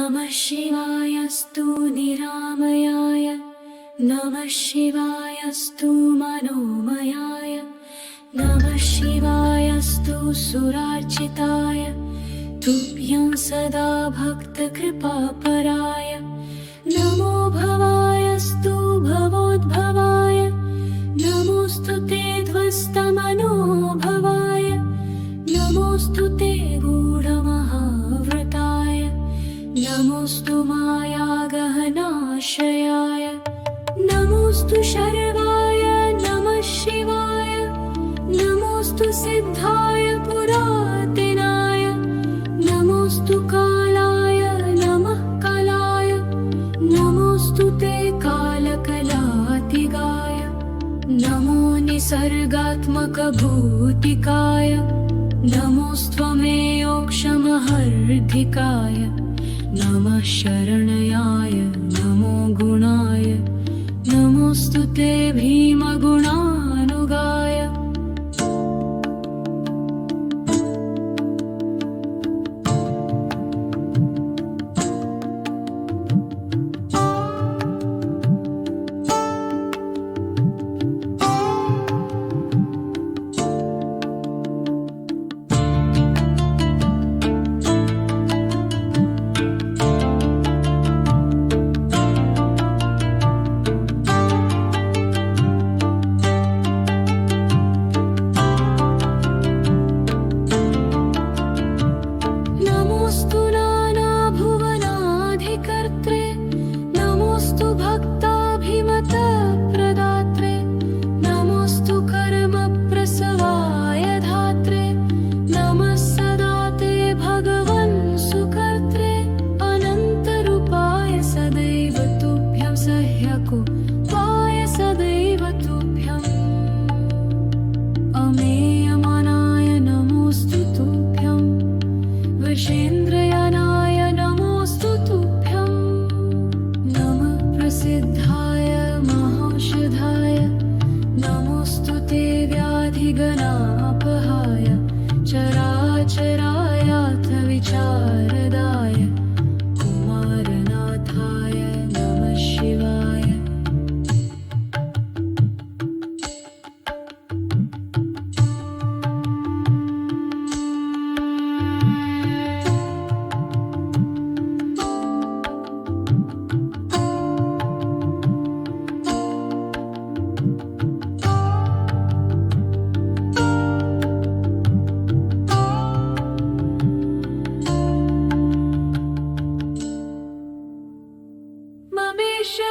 नमः शिवायस्तु निरामयाय नमः शिवायस्तु मनोमयाय नमः शिवायस्तु सुरार्चिताय तुभ्यं सदा भक्तकृपापराय नमो भवायस्तु भवोद्भवाय नमोऽस्तु ते ध्वस्तमनोभवाय नमोऽस्तु ते गूढमहाव्रताय नमोऽस्तु मायागहनाशयाय नमोऽस्तु शर्वाय नमः शिवाय नमोऽस्तु सिद्धाय पुरातनाय नमोऽस्तु कालाय नमः कलाय नमोऽस्तु ते कालकलातिगाय नमो निसर्गात्मकभूतिकाय नमोऽस्त्वमेयोक्षमहर्धिकाय नमः शरणयाय नमो गुणाय नमोऽस्तु ते भीमगुणानुगाय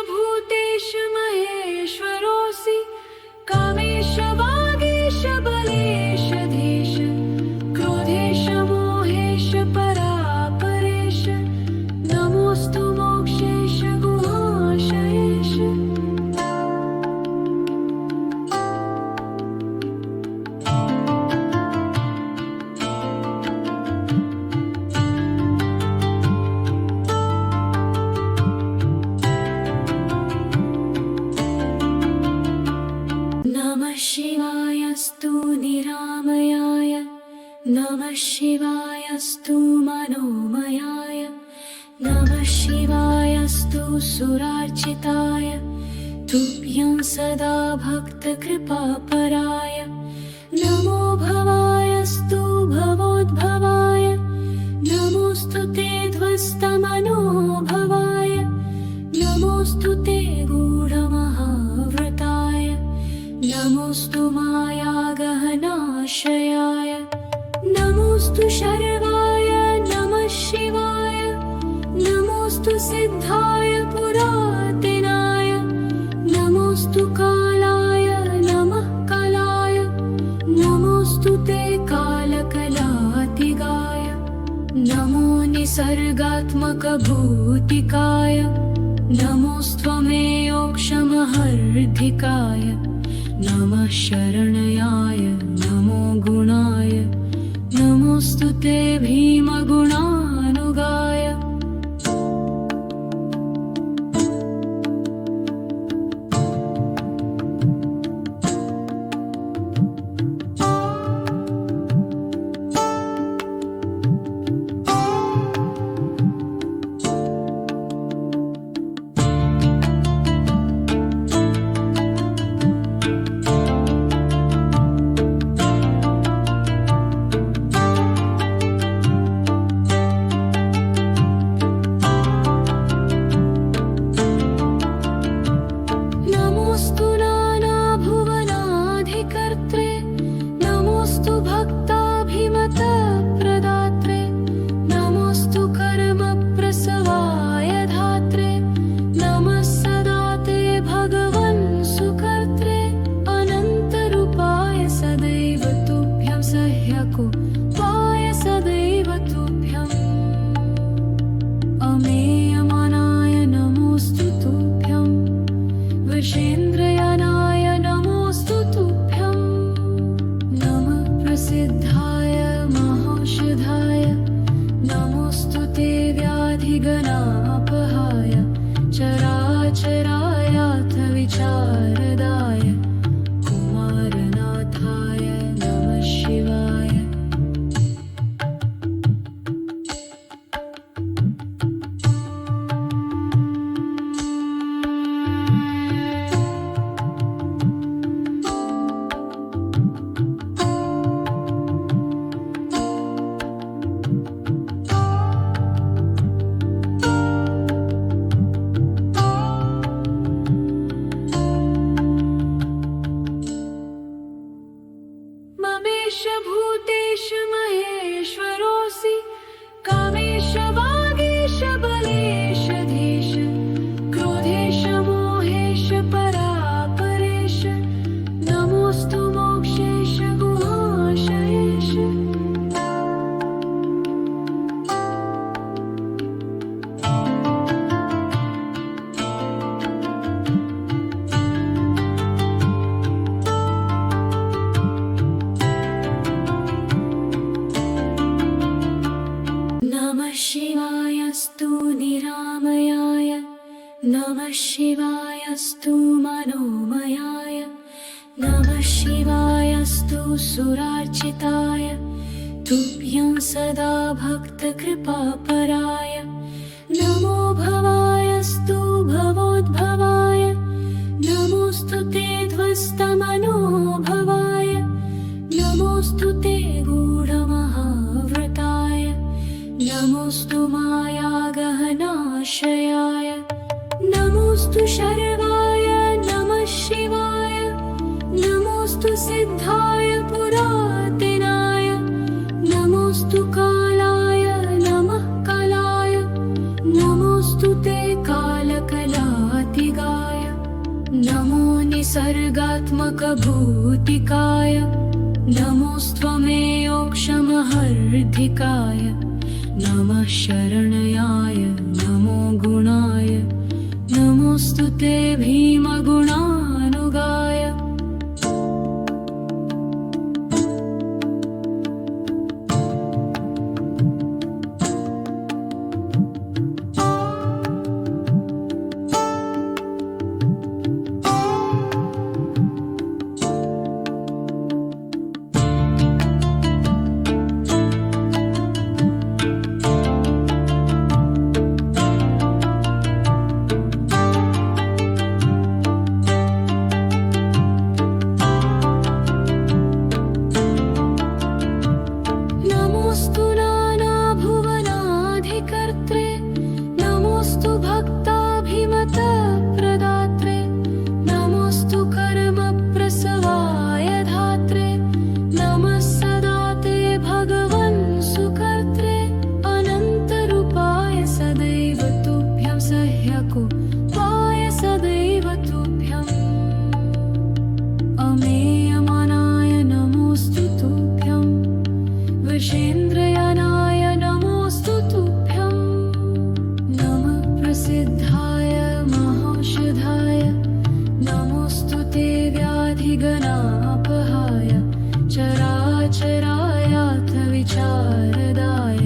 भूतेश महेश्वरोऽसि कामेश वागेश बलेश धीश क्रोधेश मोहेश परापरेश नमोऽस्तु मोक्षेश गुहाशयेश शिवायस्तु निरामयाय नमः शिवायस्तु मनोमयाय नमः शिवायस्तु सुरार्चिताय तुभ्यं सदा भक्तकृपापराय नमो भवायस्तु भवोद्भवाय नमोऽस्तु ते ध्वस्तमनोभवाय नमोऽस्तु ते गूढमहाव्रताय नमोऽस्तु मायागहनाशयाय नमोऽस्तु शर्वाय नमः शिवाय नमोऽस्तु सिद्धाय पुरातनाय नमोऽस्तु कालाय नमः कलाय नमोऽस्तु ते कालकलातिगाय नमो निसर्गात्मकभूतिकाय नमोऽस्त्वमेयोक्षमहर्धिकाय नमः शरणयाय नमो गुणाय नमोऽस्तु ते भीमगुणानुगाय गणापहाय चराचरायाथ विचारदाय कुमारनाथाय नमः शिवाय। ममेश भूतेश महेश्वरोऽसि कामेश वागीश बलेश धीश क्रोधेश मोहेश परापरेश नमोऽस्तु मोक्षेश गुहाशयेश। नमः शिवायस्तु निरामयाय नमः शिवायस्तु मनोमयाय नमः शिवायस्तु सुरार्चिताय तुभ्यं सदा भक्तकृपापराय नमो भवायस्तु भवोद्भवाय नमोऽस्तु ते ध्वस्तमनोभवाय नमोऽस्तु ते गूढमहाव्रताय नमोऽस्तु मायागहनाशयाय नमोऽस्तु शर्वाय नमः शिवाय नमोऽस्तु सिद्धाय पुरातनाय नमोऽस्तु कालाय नमः कलाय नमोऽस्तु ते कालकलातिगाय नमो निसर्गात्मकभूतिकाय नमोऽस्त्वमेयोक्षमहर्धिकाय नमः शरणयाय नमो गुणाय नमोऽस्तु ते भीमगुणानुगाय। नमोऽस्तु नानाभुवनाधिकर्त्रे नमोऽस्तु भक्ताभिमतप्रदात्रे नमोऽस्तु कर्मप्रसवाय धात्रे नमः सदा ते भगवन् सुकर्त्रे अनन्तरूपाय सदैव तुभ्यं सह्यकुपाय सदैव तुभ्यम् अमेयमनाय नमोऽस्तु तुभ्यम् विषेन्द्रयानाय नमोऽस्तु तुभ्यं नमः प्रसिद्धाय महौषधाय नमोऽस्तु ते व्याधिगणापहाय चराचरायाथ विचारदाय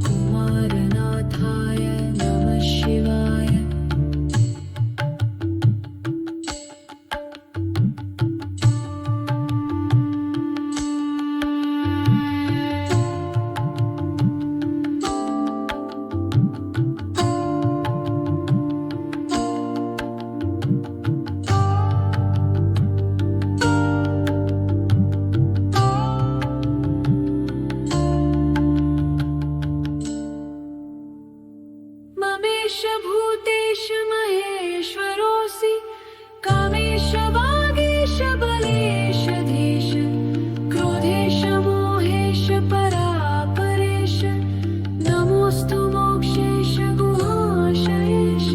कुमारनाथाय नमः शिवाय। ममेश भूतेश महेश्वरोऽसि कामेश वागीश बलेश धीश क्रोधेश मोहेश परापरेश नमोऽस्तु मोक्षेश गुहाशयेश।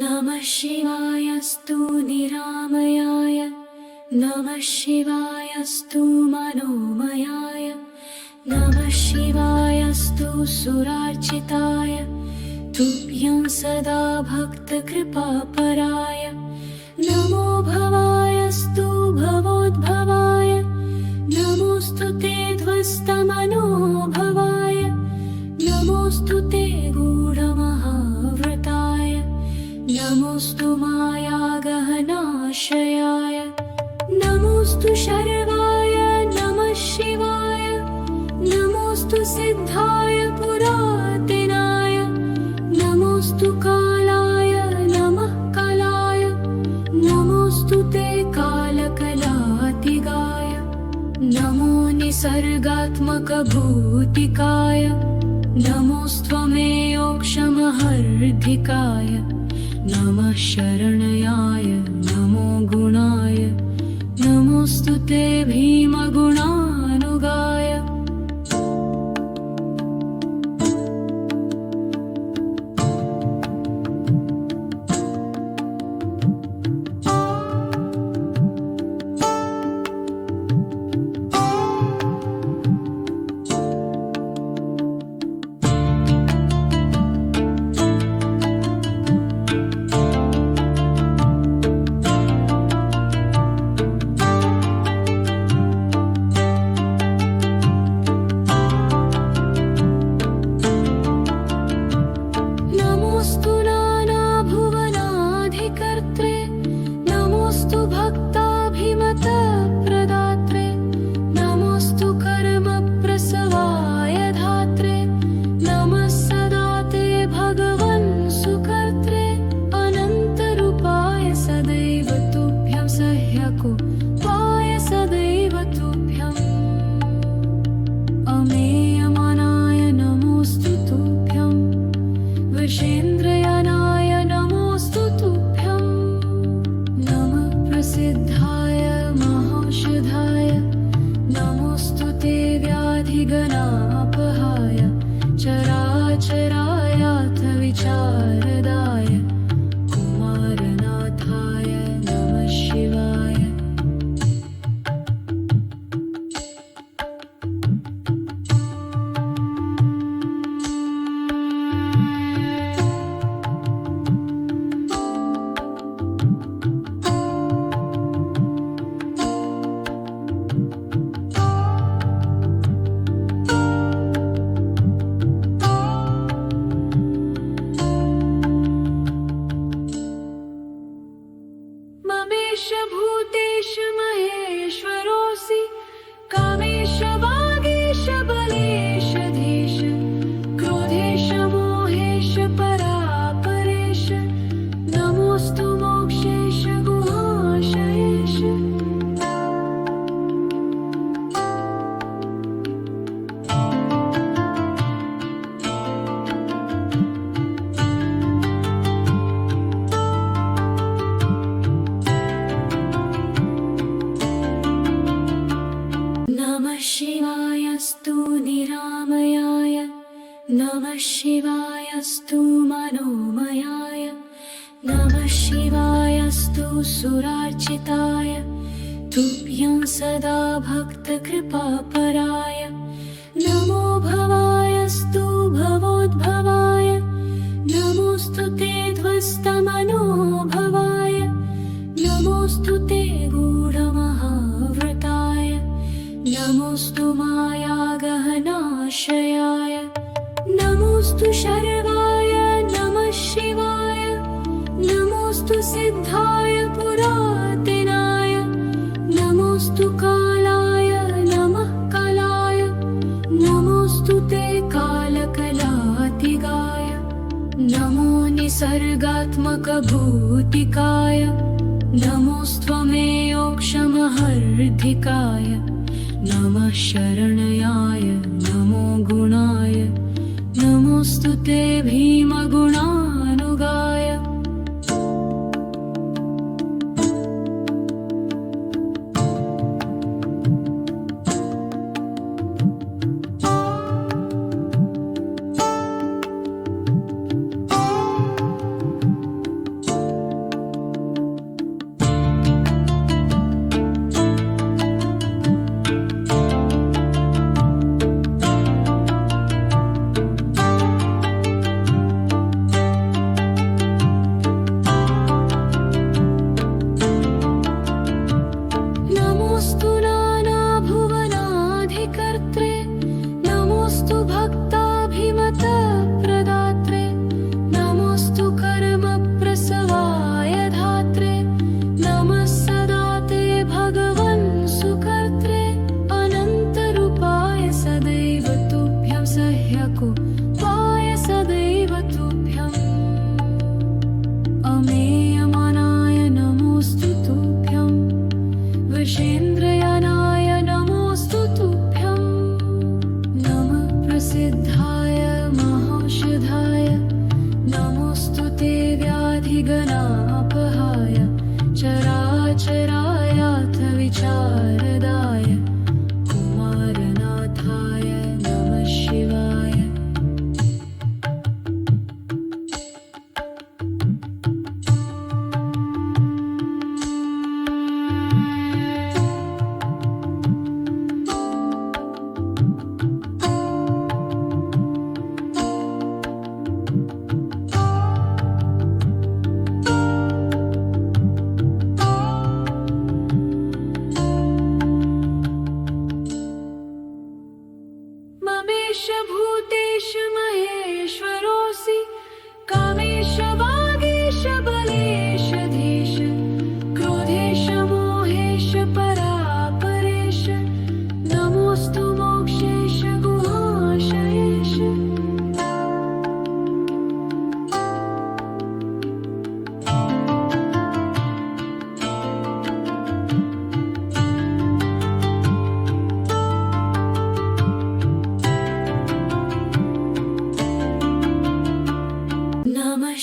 नमः शिवायस्तु निरामयाय नमः शिवायस्तु मनोमयाय नमः शिवायस्तु शिवायस्तु सुरार्चिताय तुभ्यं सदा भक्तकृपापराय नमो भवायस्तु भवोद्भवाय नमोऽस्तु ते ध्वस्तमनोभवाय नमोऽस्तु ते गूढमहाव्रताय नमोऽस्तु मायागहनाशयाय नमोऽस्तु शर्वाय नमः शिवाय नमोऽस्तु सिद्धाय पुरातनाय नमोऽस्तु कालाय नमः कलाय नमोऽस्तु ते कालकलातिगाय नमो निसर्गात्मकभूतिकाय नमोऽस्त्वमेयोक्षमहर्धिकाय नमः शरणयाय नमो गुणाय नमोऽस्तु ते भीमगुणानुगाय विषेन्द्रयानाय नमोऽस्तु तुभ्यं नमः प्रसिद्धाय महाौषधाय नमोऽस्तु ते व्याधिगणापहाय चराचरायाथ विचारदाय कुमारनाथाय नमः शिवाय ममेश भूतेश महेश्वरोऽसि कामेश वागेश बलेश धीश क्रोधेश मोहेश परापरेश नमोऽस्तु मोक्षेश गुहाशयेश नमः शिवायस्तु निरामयाय नमः शिवायस्तु मनोमयाय नमः शिवायस्तु सुरार्चिताय तुभ्यं सदा भक्तकृपापराय नमो भवायस्तु भवोद्भवाय नमोऽस्तु ते ध्वस्तमनोभवाय नमोऽस्तु ते गूढमहाव्रताय नमोऽस्तु मायागहनाशयाय नमोऽस्तु शर्वाय नमः शिवाय नमोऽस्तु सिद्धाय पुरातनाय नमोऽस्तु कालाय नमः कलाय नमोऽस्तु ते कालकलातिगाय नमो निसर्गात्मकभूतिकाय नमोऽस्त्वमेयोक्षमहर्धिकाय नमः शरणयाय नमो गुणाय नमोऽस्तु ते भीमगुणानुगाय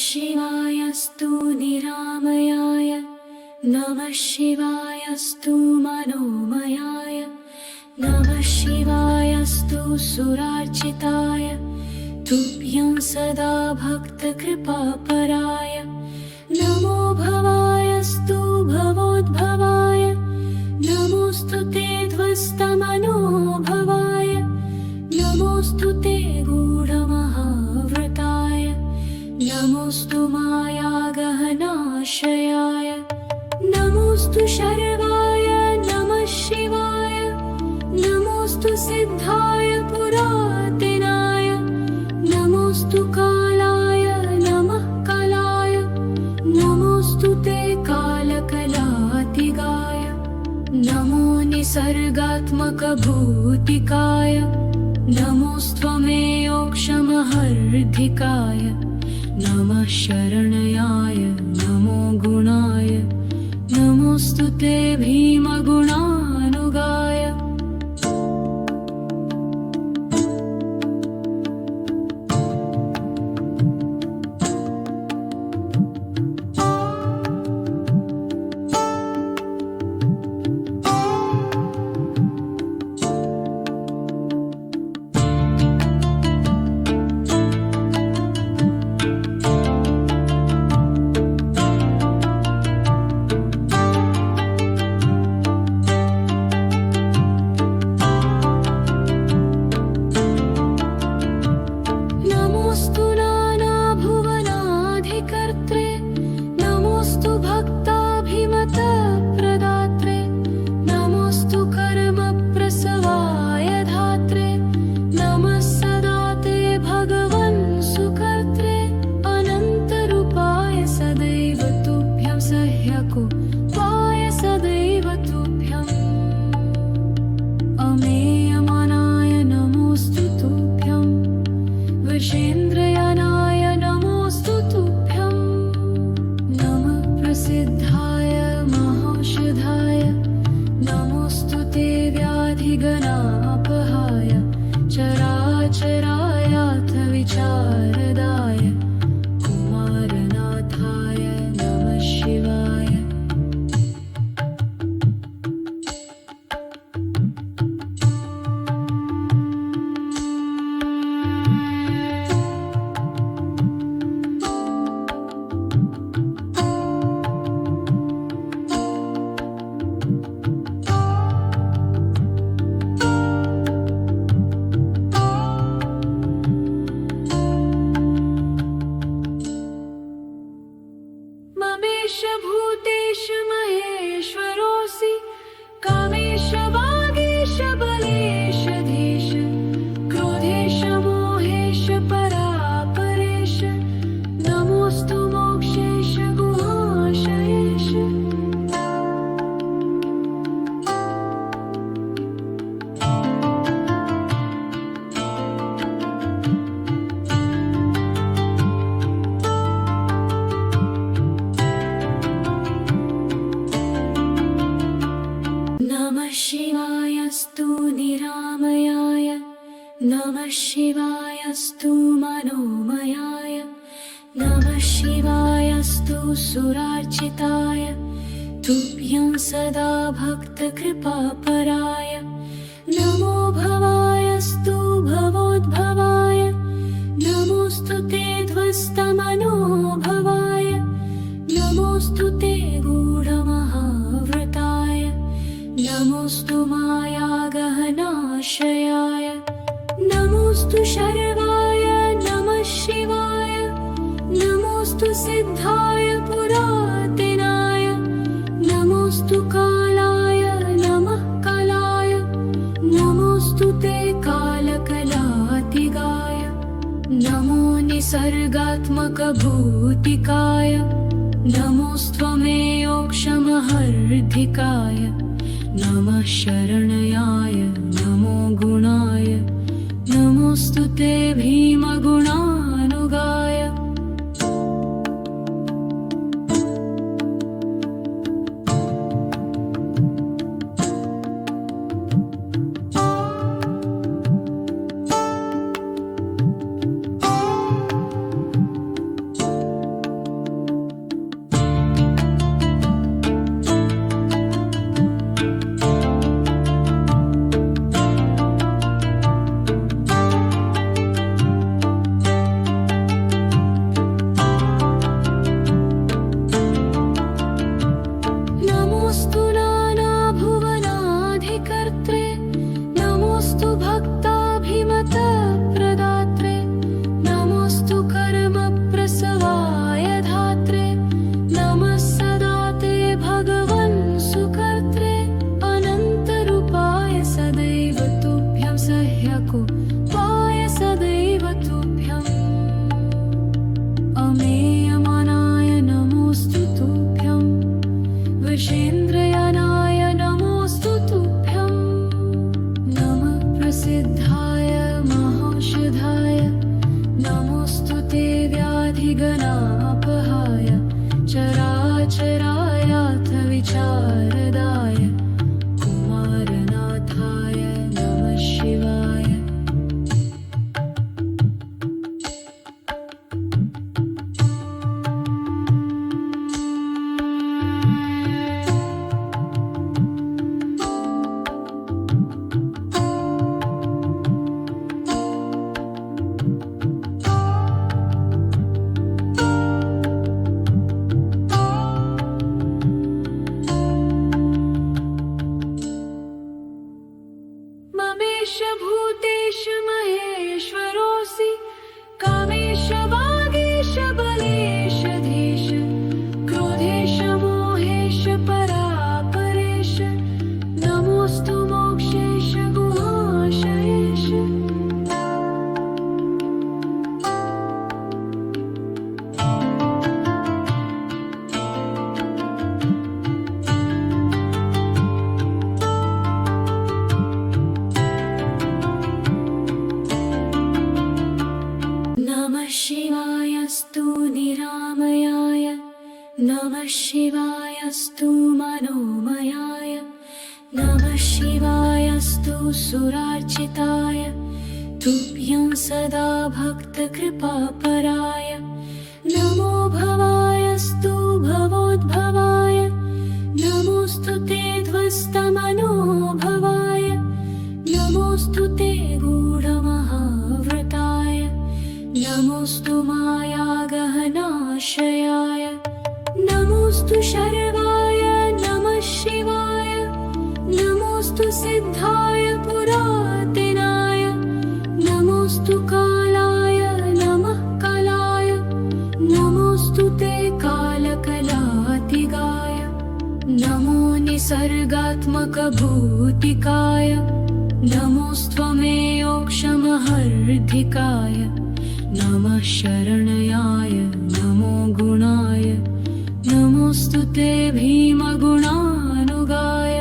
शिवायस्तु निरामयाय नमः शिवायस्तु मनोमयाय नमः शिवायस्तु सुरार्चिताय तुभ्यं सदा भक्तकृपापराय नमो भवायस्तु भवोद्भवाय नमोऽस्तु ते ध्वस्तमनोभवाय नमोऽस्तु ते गूढमहाव्रताय नमोऽस्तु मायागहनाशयाय नमोऽस्तु शर्वाय नमः शिवाय नमोऽस्तु सिद्धाय पुरातनाय नमोऽस्तु कालाय नमः कलाय नमोऽस्तु ते कालकलातिगाय नमो निसर्गात्मकभूतिकाय नमोऽस्त्वमेयोक्षमहर्धिकाय नमः शरण्याय नमो गुणाय नमोऽस्तु ते भीमगुणानुगाय शिवायस्तु निरामयाय नमः शिवायस्तु मनोमयाय नमः शिवायस्तु सुरार्चिताय तुभ्यं सदा भक्तकृपापराय नमो भवायस्तु भवोद्भवाय नमोऽस्तु ते ध्वस्तमनोभवाय नमोऽस्तु ते गूढमहाव्रताय नमोऽस्तु मायागहनाशयाय नमोऽस्तु शर्वाय नमः शिवाय नमोऽस्तु सिद्धाय पुरातनाय नमोऽस्तु कालाय नमः कलाय नमोऽस्तु ते कालकलातिगाय नमो निसर्गात्मकभूतिकाय नमोऽस्त्वमेयोक्षमहर्धिकाय नमः शरण्याय नमो गुणाय नमोऽस्तु ते भीमगुणानुगाय नमोऽस्तु ते व्याधिगणापहाय चराचरायाथ विचारदाय कुमारनाथाय नमः शिवाय। ममेश भूतेश महेश्वरोऽसि कामेश वागेश बलेश धीश क्रोधेश मोहेश परापरेश नमोऽस्तु मोक्षेश गुहाशयेश। नमः शिवायस्तु निरामयाय नमः शिवायस्तु मनोमयाय नमः शिवायस्तु सुरार्चिताय तुभ्यं सदा भक्तकृपापराय नमो भवायस्तु भवोद्भवाय नमोऽस्तु ते ध्वस्तमनोभवाय नमोऽस्तु ते गूढमहाव्रताय नमोऽस्तु मायागहनाशयाय नमोऽस्तु शर्वाय नमः शिवाय नमोऽस्तु सिद्धाय पुरातनाय नमोऽस्तु कालाय नमः कलाय नमोऽस्तु ते कालकलातिगाय नमो निसर्गात्मकभूतिकाय नमोऽस्त्वमेयोक्षमहर्धिकाय नमः शरणयाय नमो गुणाय नमोऽस्तु ते भीमगुणानुगाय।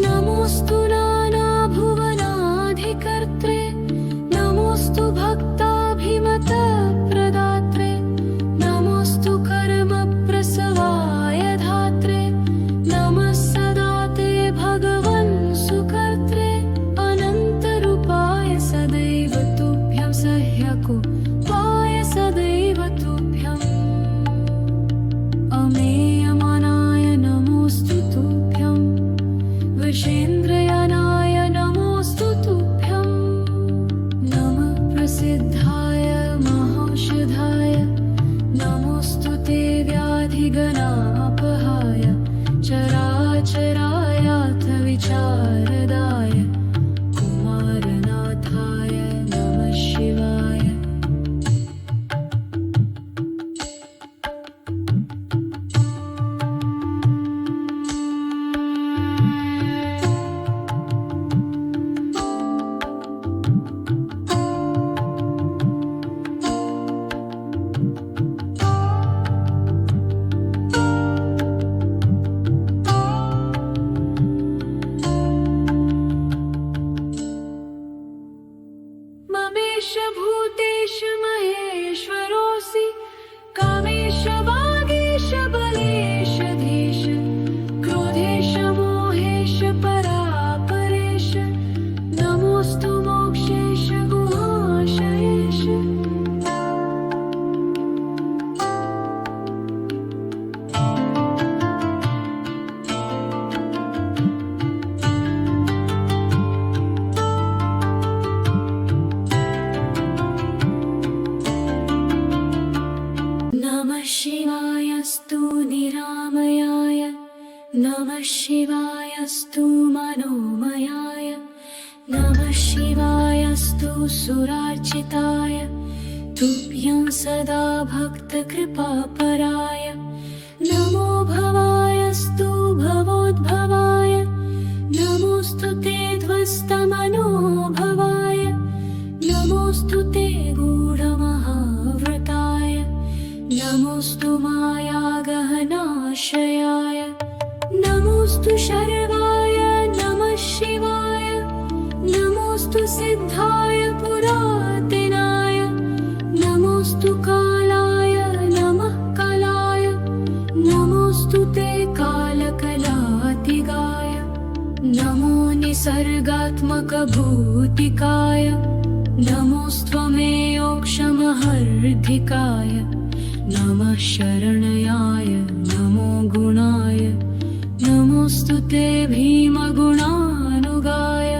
नमोऽस्तु नानाभुवनाधिकर्त्रे नमोऽस्तु भक्ताभिमतप्रदात्रे नमोऽस्तु कर्मप्रसवाय धात्रे नमः सदा ते भगवन् सुकर्त्रे अनन्तरूपाय सदैव तुभ्यं सह्यकुपाय सदैव तुभ्यम् अमेयमनाय नमोऽस्तु तुभ्यम् विषेन्द्रयानाय नमोऽस्तु तुभ्यं नमः प्रसिद्धाय महौषधाय नमोऽस्तु ते व्याधिगणापहाय चराचरायाथ विचारदाय कुमारनाथाय नमः शिवाय। ममेश भूतेश महेश्वरोऽसि कामेश वागेश बलेश धीश क्रोधेश मोहेश परापरेश नमोऽस्तु मोक्षेश गुहाशयेश। नमः शिवायस्तु सुरार्चिताय तुभ्यं सदा भक्तकृपापराय नमो भवायस्तु भवोद्भवाय नमोऽस्तु ते ध्वस्तमनोभवाय नमोऽस्तु ते गूढमहाव्रताय नमोऽस्तु मायागहनाशयाय नमोऽस्तु शर्वाय नमः शिवाय नमोऽस्तु सिद्धाय पुरातनाय नमोऽस्तु कालाय नमः कलाय नमोऽस्तु ते कालकलातिगाय नमो निसर्गात्मकभूतिकाय नमोऽस्त्वमेयोक्षमहर्धिकाय नमः शरणयाय नमो गुणाय नमोऽस्तु ते भीमगुणानुगाय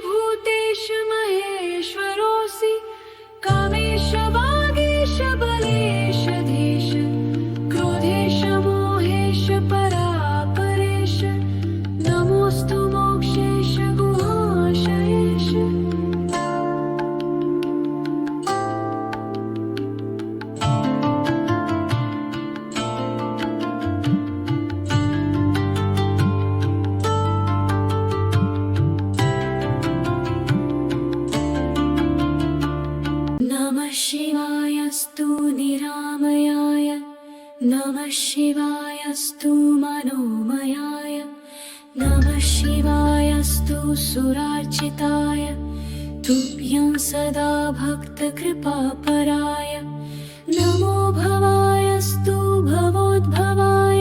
भूतेश महेश्वरोऽसि कामेश वागेश बलेश धीश क्रोधेश मोहेश परापरेश नमोऽस्तु मोक्षेश गुहाशयेश शिवायस्तु निरामयाय नमः शिवायस्तु मनोमयाय नमः शिवायस्तु सुरार्चिताय तुभ्यं सदा भक्तकृपापराय नमो भवायस्तु भवोद्भवाय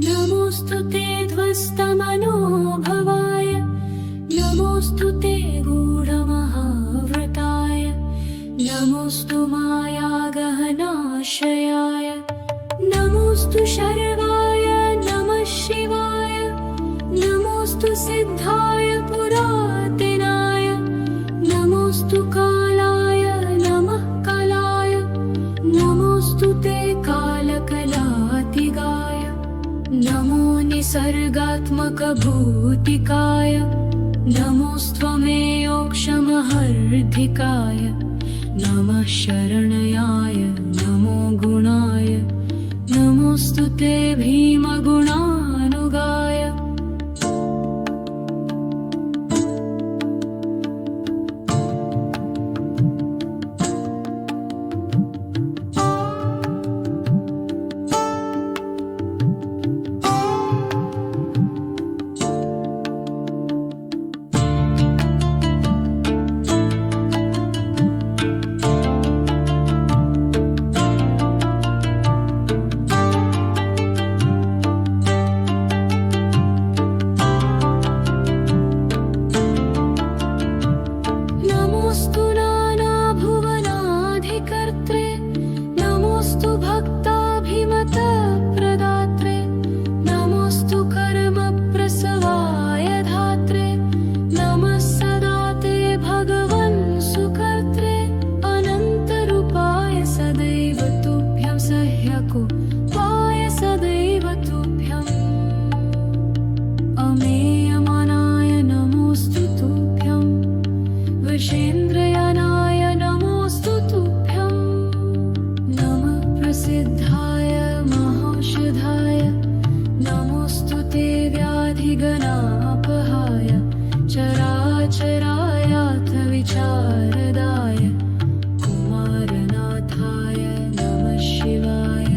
नमोऽस्तु ते ध्वस्तमनोभवाय नमोऽस्तु ते गूढमहाव्रताय नमोऽस्तु मायागहनाशयाय नमोऽस्तु शर्वाय नमः शिवाय नमोऽस्तु सिद्धाय पुरातनाय नमोऽस्तु कालाय नमः कलाय नमोऽस्तु ते कालकलातिगाय नमो निसर्गात्मकभूतिकाय नमोऽस्त्वमेयोक्षमहर्धिकाय नमः शरणयाय नमो गुणाय नमोऽस्तु ते भीमगुणानुगाय प्रसिद्धाय महौषधाय नमोऽस्तु ते व्याधिगणापहाय चराचरायाथ विचारदाय कुमारनाथाय नमः शिवाय।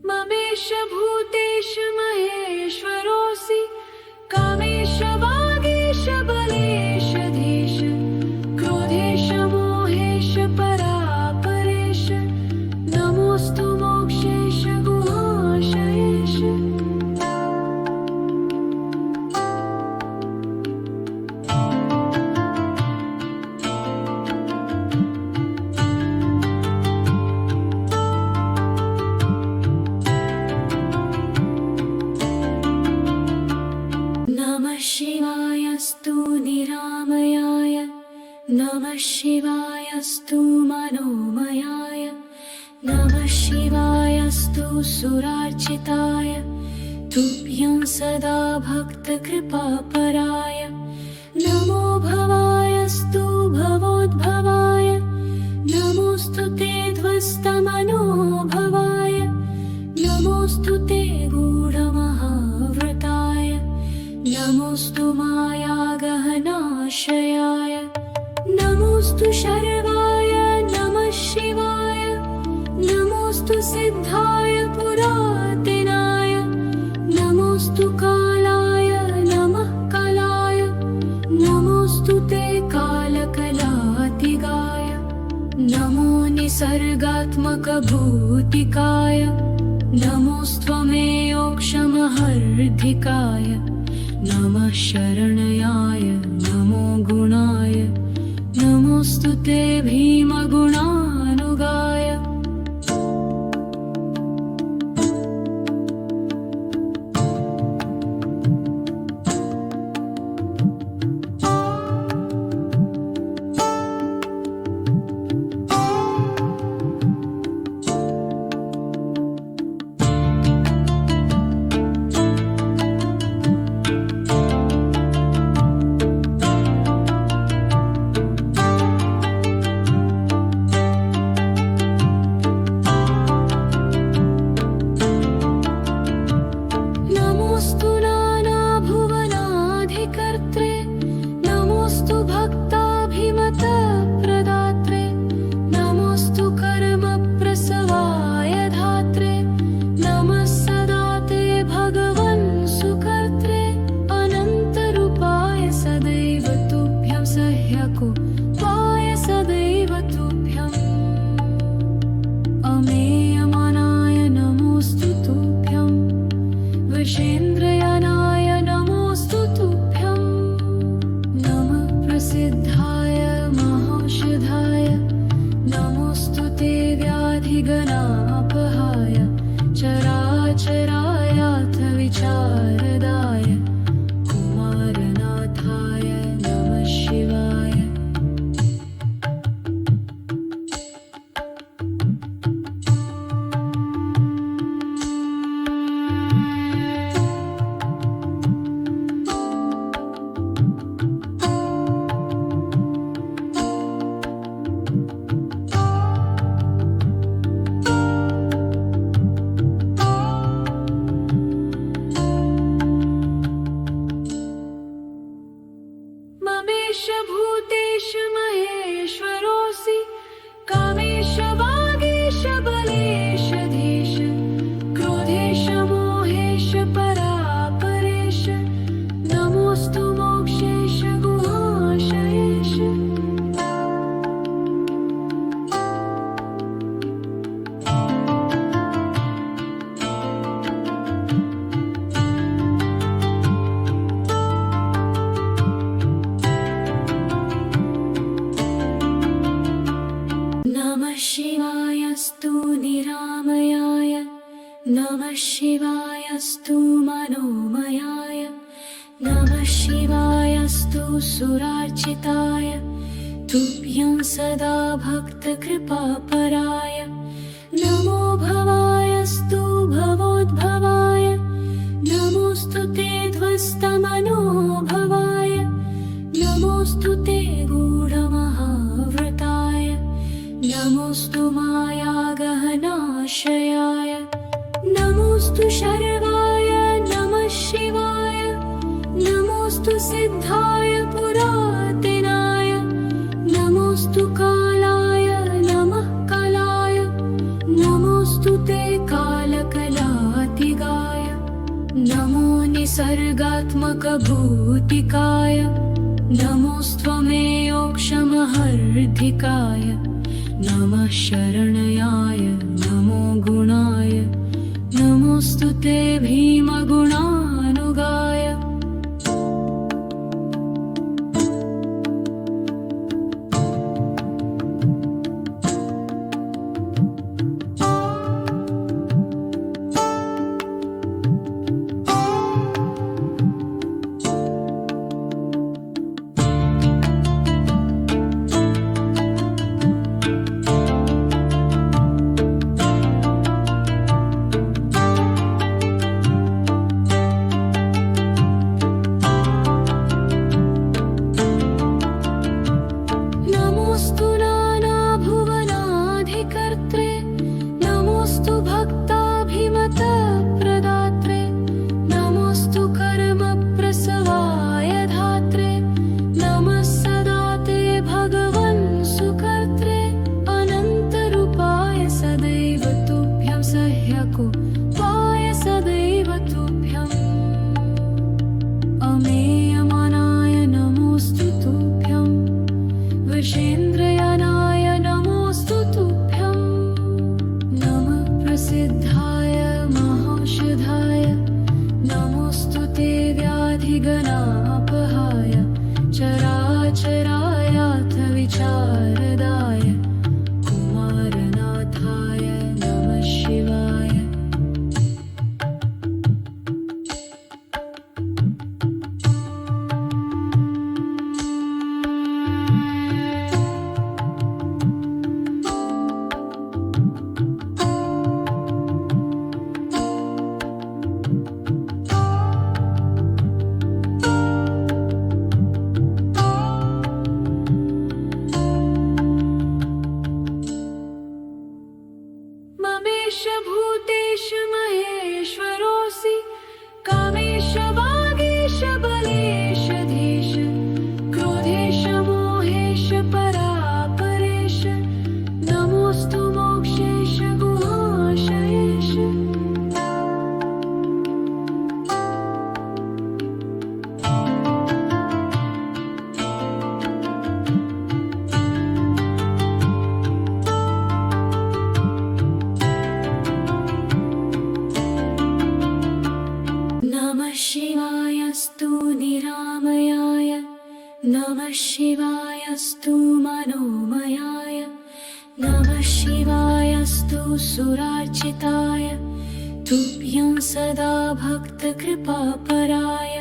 ममेश भूतेश महेश्वरोऽसि कामेश वागीश बलेश धीश क्रोधेश मोहेश परापरेश नमोऽस्तु मोक्षेश गुहाशयेश। नमः शिवायस्तु निरामयाय नमः शिवायस्तु मनोमयाय नमः शिवायस्तु सुरार्चिताय तुभ्यं सदा भक्तकृपापराय नमो भवायस्तु भवोद्भवाय नमोऽस्तु ते ध्वस्तमनोभवाय नमोऽस्तु ते गूढमहाव्रताय नमोऽस्तु मायागहनाशयाय नमोऽस्तु शर्वाय नमः शिवाय नमोऽस्तु सिद्धाय पुरातनाय नमोऽस्तु कालाय नमः कलाय नमोऽस्तु ते कालकलातिगाय नमो निसर्गात्मकभूतिकाय नमोऽस्त्वमेयोक्षमहर्धिकाय नमः शरणयाय नमो गुणाय नमोऽस्तु ते भीमगुणानुगाय। नमोऽस्तु नानाभुवनाधिकर्त्रे नमोऽस्तु भक्ताभिमतप्रदात्रे नमोऽस्तु कर्मप्रसवाय धात्रे नमः सदा ते भगवन् सुकर्त्रे अनन्तरूपाय सदैव तुभ्यं सह्यकोपाय सदैव तुभ्यम् अमेयमनाय नमोऽस्तु तुभ्यम् विषेन्द्रयानाय नमोऽस्तु तुभ्यं नमः प्रसिद्धाय महौषधाय नमोऽस्तु ते व्याधिगणापहाय चराचरायाथ विचारदाय कुमारनाथाय नमः शिवाय। शिवायस्तु मनोमयाय नमः शिवायस्तु सुरार्चिताय तुभ्यं सदा भक्तकृपापराय नमो भवायस्तु भवोद्भवाय नमोऽस्तु ते ध्वस्तमनोभवाय नमोऽस्तु ते गूढमहाव्रताय नमोऽस्तु मायागहनाशयाय नमोऽस्तु शर्वाय नमः शिवाय नमोऽस्तु सिद्धाय पुरातनाय नमोऽस्तु कालाय नमः कलाय नमोऽस्तु ते कालकलातिगाय नमो निसर्गात्मकभूतिकाय नमोऽस्त्वमेयोक्षमहर्धिकाय नमः शरणयाय नमो गुणाय नमोऽस्तु ते भीमगुणानुगाय नमोऽस्तु नानाभुवनाधिकर्त्रे नमोऽस्तु भक्ताभिमतप्रदात्रे नमोऽस्तु कर्मप्रसवाय धात्रे नमः सदा ते भगवन् सुकर्त्रे अनन्तरूपाय सदैव तुभ्यं सह्यकुपाय सदैव तुभ्यम् अमेयमनाय नमोऽस्तु तुभ्यम् विषेन्द्रयानाय नमोऽस्तु तुभ्यं नमः प्रसिद्धाय महौषधाय नमोऽस्तु ते व्याधिगणापहाय चराचरायाथ विचारदाय कुमारनाथाय नमः शिवाय ममेश भूतेश महेश्वरोऽसि कामेश वागेश बलेश धीश क्रोधेश मोहेश परापरेश नमोऽस्तु मोक्षेश गुहाशयेश नमः शिवायस्तु निरामयाय नमः शिवायस्तु मनोमयाय नमः शिवायस्तु सुरार्चिताय तुभ्यं सदा भक्तकृपापराय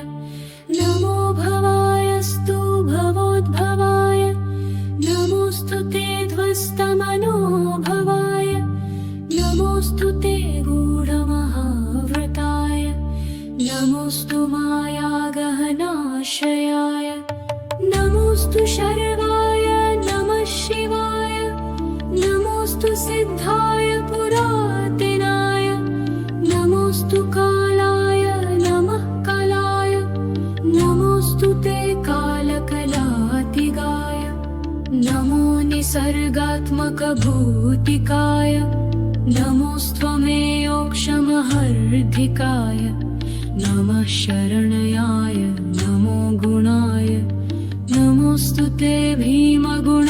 नमो भवायस्तु भवोद्भवाय नमोऽस्तु ते ध्वस्तमनोभवाय नमोऽस्तु ते गूढमहाव्रताय नमोऽस्तु मायागहनाशयाय नमोऽस्तु शर्वाय नमः शिवाय नमोऽस्तु सिद्धाय पुरातनाय नमोऽस्तु कालाय नमः कलाय नमोऽस्तु ते कालकलातिगाय नमो निसर्गात्मकभूतिकाय नमोऽस्त्वमेयोक्षमहर्धिकाय नमः शरणयाय नमो गुणाय नमोऽस्तु ते भीमगुणानुगाय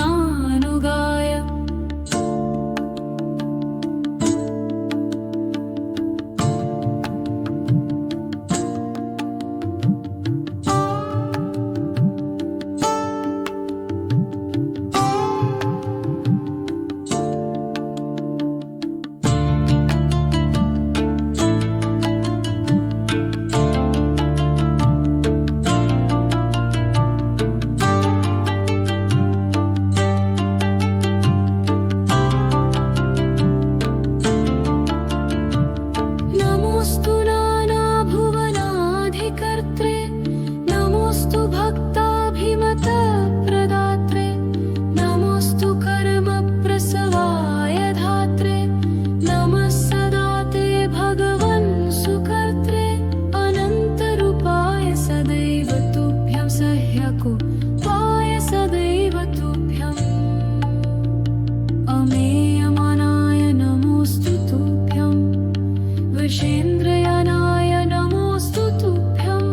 वशेन्द्रयानाय नमोऽस्तु तुभ्यं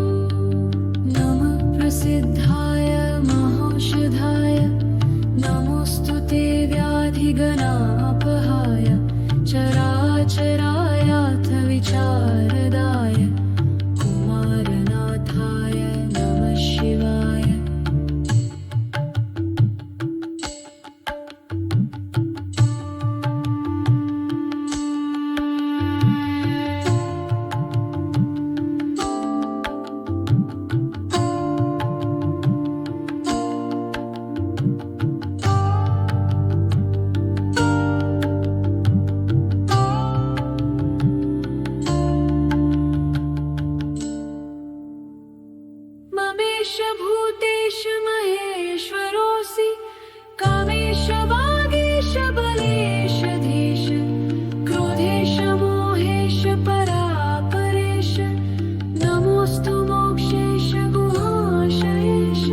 नमः प्रसिद्धाय महौषधाय नमोऽस्तु ते व्याधिगणापहाय चराचरायाथ विचारदाय कुमारनाथाय नमः शिवाय। ममेश भूतेश महेश्वरोऽसि कामेश वागेश बलेश धीश क्रोधेश मोहेश परापरेश नमोऽस्तु मोक्षेश गुहाशयेश।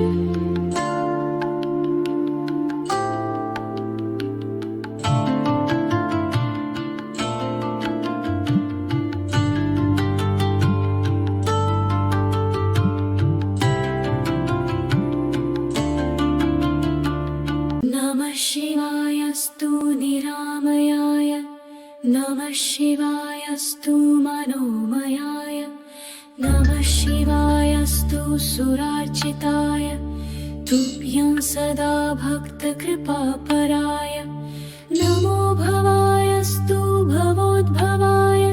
नमः शिवायस्तु निरामयाय नमः शिवायस्तु मनोमयाय नमः शिवायस्तु सुरार्चिताय तुभ्यं सदा भक्तकृपापराय नमो भवायस्तु भवोद्भवाय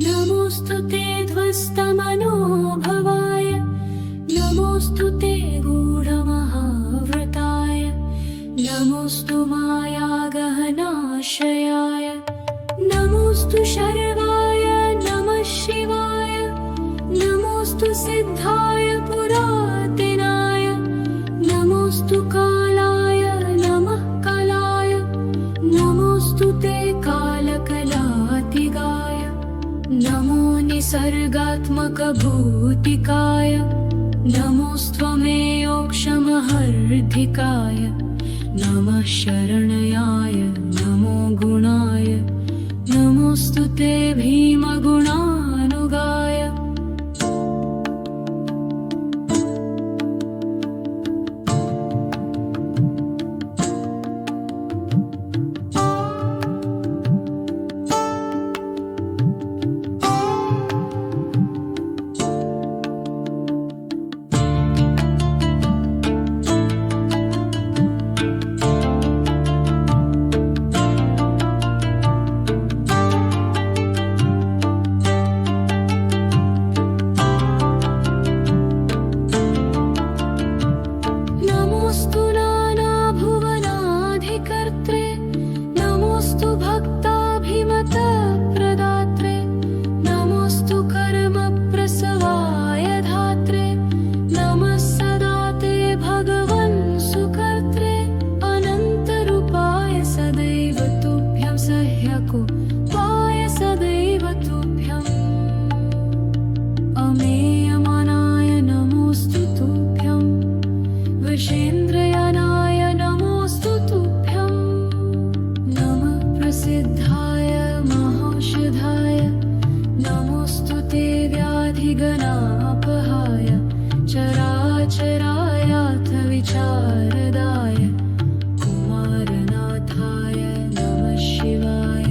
नमोऽस्तु ते ध्वस्तमनोभवाय नमोऽस्तु ते गूढमहाव्रताय नमोऽस्तु मायागहनाशयाय नमोऽस्तु शर्वाय नमः शिवाय नमोऽस्तु सिद्धाय पुरातनाय नमोऽस्तु कालाय नमः कलाय नमोऽस्तु ते कालकलातिगाय नमो निसर्गात्मकभूतिकाय नमोऽस्त्वमेयोक्षमहर्धिकाय नमः शरणयाय नमो गुणाय नमोऽस्तु ते भीमगुणानुगाय। नमोऽस्तु नानाभुवनाधिकर्त्रे नमोऽस्तु भक्ताभिमतप्रदात्रे नमोऽस्तु कर्मप्रसवाय धात्रे नमः सदा ते भगवन् सुकर्त्रे अनन्तरूपाय सदैव तुभ्यं सह्यकुपाय सदैव तुभ्यम् अमेयमनाय नमोऽस्तु तुभ्यम् वशेन्द्रयानाय नमोऽस्तु तुभ्यं नमः प्रसिद्धाय महौषधाय नमोऽस्तु ते व्याधिगणापहाय चराचरायाथ विचारदाय कुमारनाथाय नमः शिवाय।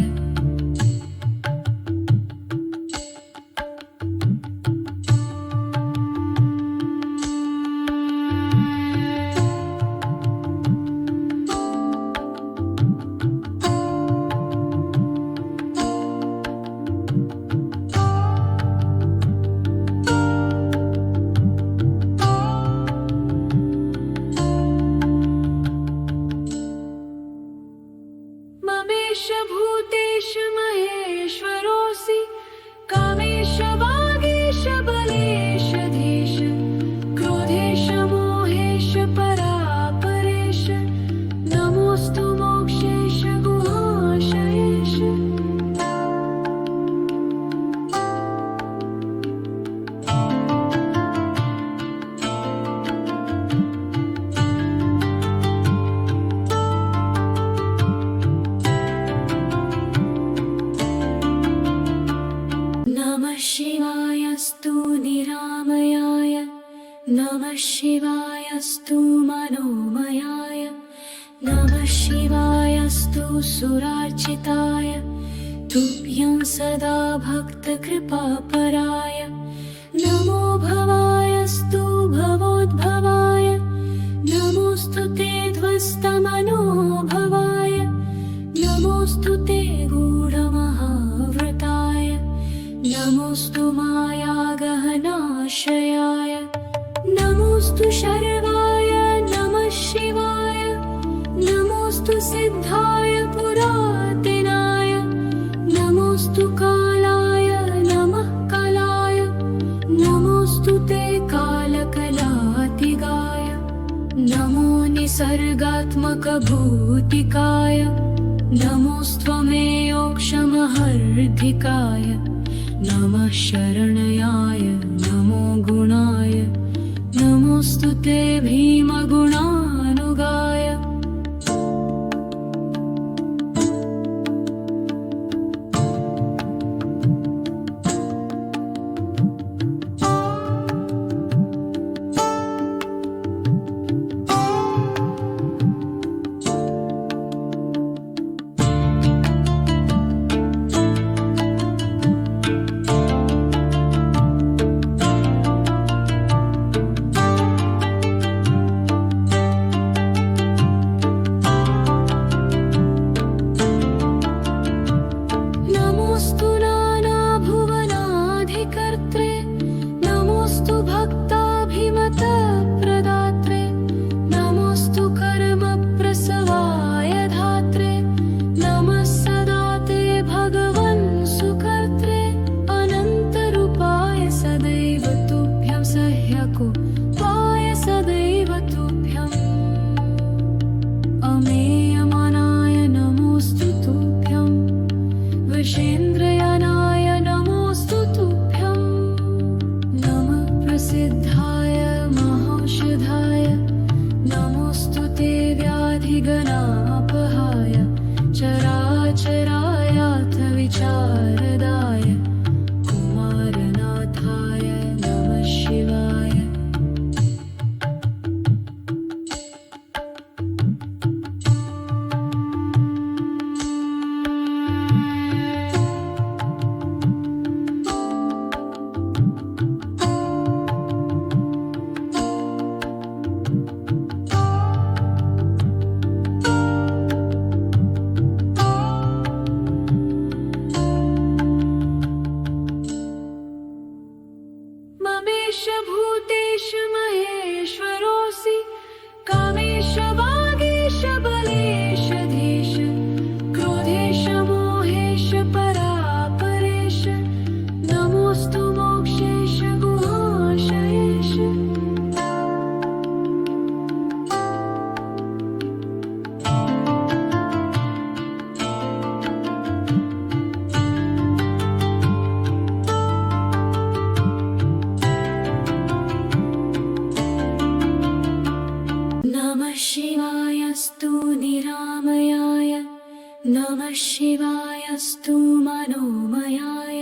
नमः शिवायस्तु निरामयाय नमः शिवायस्तु मनोमयाय नमः शिवायस्तु सुरार्चिताय तुभ्यं सदा भक्तकृपापराय नमो भवायस्तु भवोद्भवाय नमोऽस्तु ते ध्वस्तमनोभवाय नमोऽस्तु ते गूढमहाव्रताय नमोऽस्तु मायागहनाश्रयाय नमोऽस्तु शर्वाय नमः शिवाय नमोऽस्तु सिद्धाय पुरातनाय नमोऽस्तु कालाय नमः कलाय नमोऽस्तु ते कालकलातिगाय नमो निसर्गात्मकभूतिकाय नमोऽस्त्वमेयोक्षमहर्धिकाय नमः शरणयाय नमो गुणाय नमोऽस्तु ते भीमगुणानुगाय नमोऽस्तु नानाभुवनाधिकर्त्रे नमोऽस्तु भक्ताभिमतप्रदात्रे नमोऽस्तु कर्मप्रसवाय धात्रे नमः सदा ते भगवन् सुकर्त्रे अनन्तरूपाय सदैव तुभ्यं सह्यकुपाय सदैव तुभ्यम् अमेयमनाय नमोऽस्तु तुभ्यम् विषेन्द्रयानाय नमोऽस्तु तुभ्यं नमः प्रसिद्धाय महौषधाय नमोऽस्तु ते व्याधिगणापहाय चराचरायाथ विचारदाय कुमारनाथाय नमः शिवाय ममेश भूतेश महेश्वरोऽसि कामेश वागेश बलेश धीश क्रोधेश मोहेश परापरेश नमोऽस्तु मोक्षेश गुहाशयेश नमः शिवायस्तु निरामयाय नमः शिवायस्तु मनोमयाय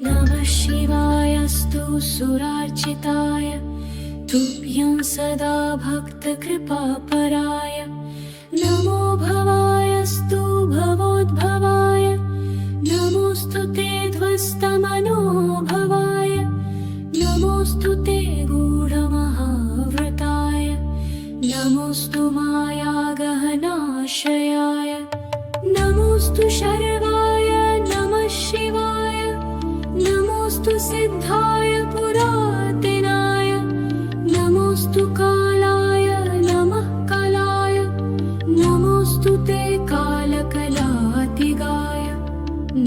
नमः शिवायस्तु सुरार्चिताय तुभ्यं सदा भक्तकृपापराय नमो भवायस्तु भवोद्भवाय नमोऽस्तु ते ध्वस्तमनोभवाय नमोऽस्तु ते गूढमहाव्रताय नमोऽस्तु मायागहनाश्रयाय नमोऽस्तु शर्वाय नमः शिवाय नमोऽस्तु सिद्धाय पुरातनाय नमोऽस्तु कालाय नमः कलाय नमोऽस्तु ते कालकलातिगाय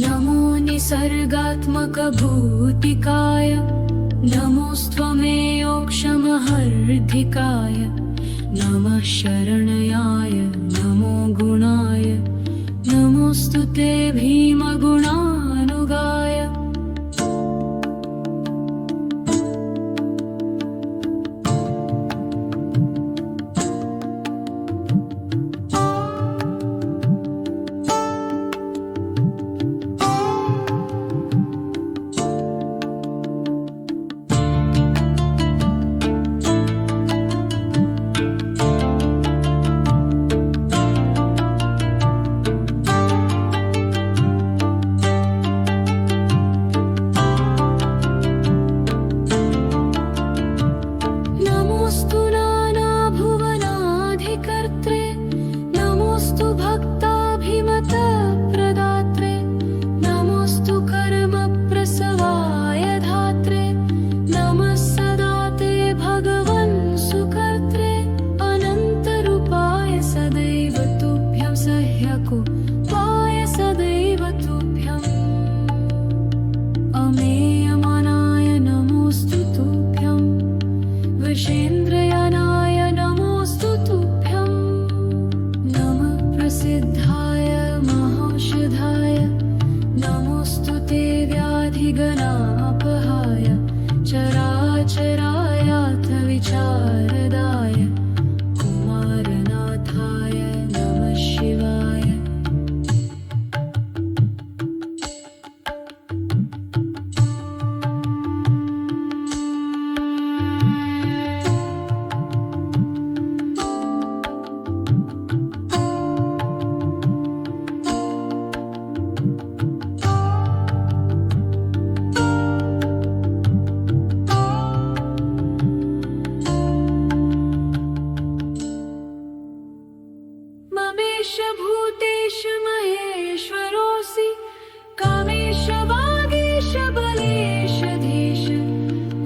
नमो निसर्गात्मकभूतिकाय नमोऽस्त्वमेयोक्षमहर्धिकाय नमः शरणयाय नमो गुणाय नमोऽस्तु ते भीमगुणानुगाय गणापहाय चराचरायाथ विचारदाय कुमारनाथाय नमः शिवाय। ममेश भूतेश महेश्वरोऽसि कामेश वागेश बलेश धीश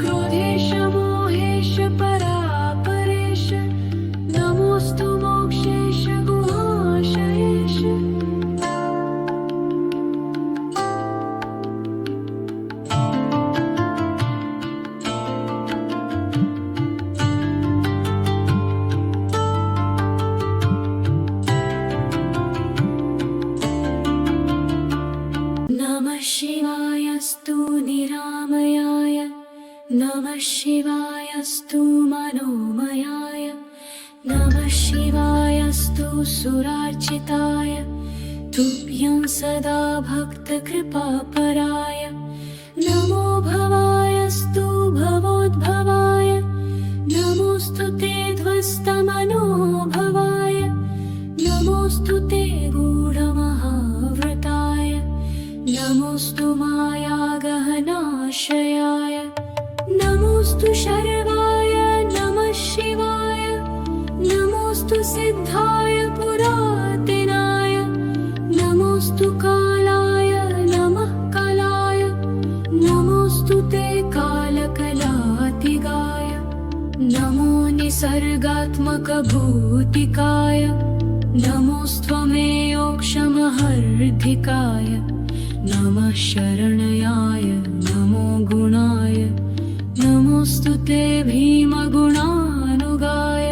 क्रोधेश मोहेश परापरेश नमोऽस्तु मोक्षेश गुहाशयेश। नमः शिवायस्तु निरामयाय नमः शिवायस्तु मनोमयाय नमः शिवायस्तु सुरार्चिताय तुभ्यं सदा भक्तकृपापराय नमो भवायस्तु भवोद्भवाय नमोऽस्तु ते ध्वस्तमनोभवाय नमोऽस्तु ते गूढमहाव्रताय नमोऽस्तु मायागहनाशयाय नमोऽस्तु शर्वाय नमः शिवाय नमोऽस्तु सिद्धाय पुरातनाय नमोऽस्तु कालाय नमः कलाय नमोऽस्तु ते कालकलातिगाय नमो निसर्गात्मकभूतिकाय नमोऽस्त्वमेयोक्षमहर्धिकाय नमः शरणयाय नमो गुणाय नमोऽस्तु ते भीमगुणानुगाय।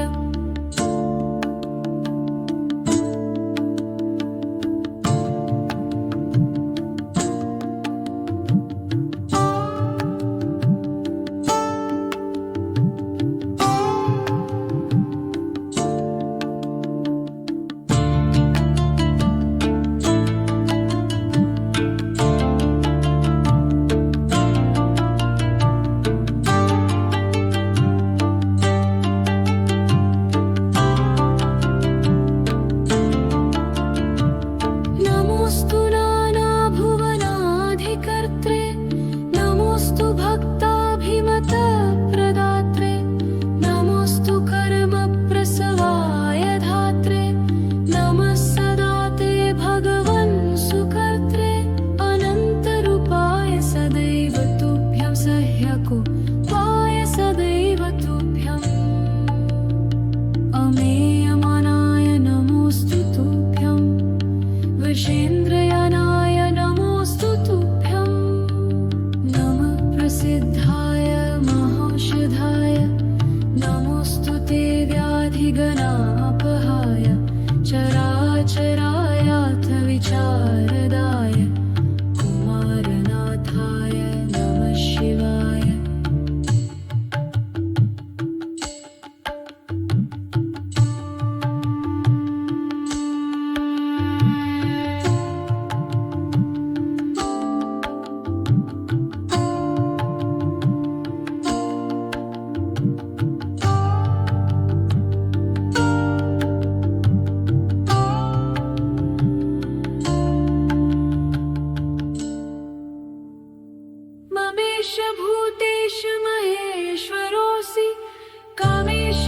नमोऽस्तु नानाभुवनाधिकर्त्रे नमोऽस्तु भक्ताभिमतप्रदात्रे नमोऽस्तु कर्मप्रसवाय धात्रे नमः सदा ते भगवन् सुकर्त्रे अनन्तरूपाय सदैव तुभ्यं सह्यकुपाय सदैव तुभ्यम् अमेयमनाय नमोऽस्तु तुभ्यम् विषेन्द्रयानाय नमोऽस्तु तुभ्यं नमः प्रसिद्धाय महौषधाय नमोऽस्तु ते व्याधिगणापहाय चराचरायाथ विचारदाय कुमारनाथाय नमः शिवाय। ममेश भूतेश महेश्वरोऽसि कामेश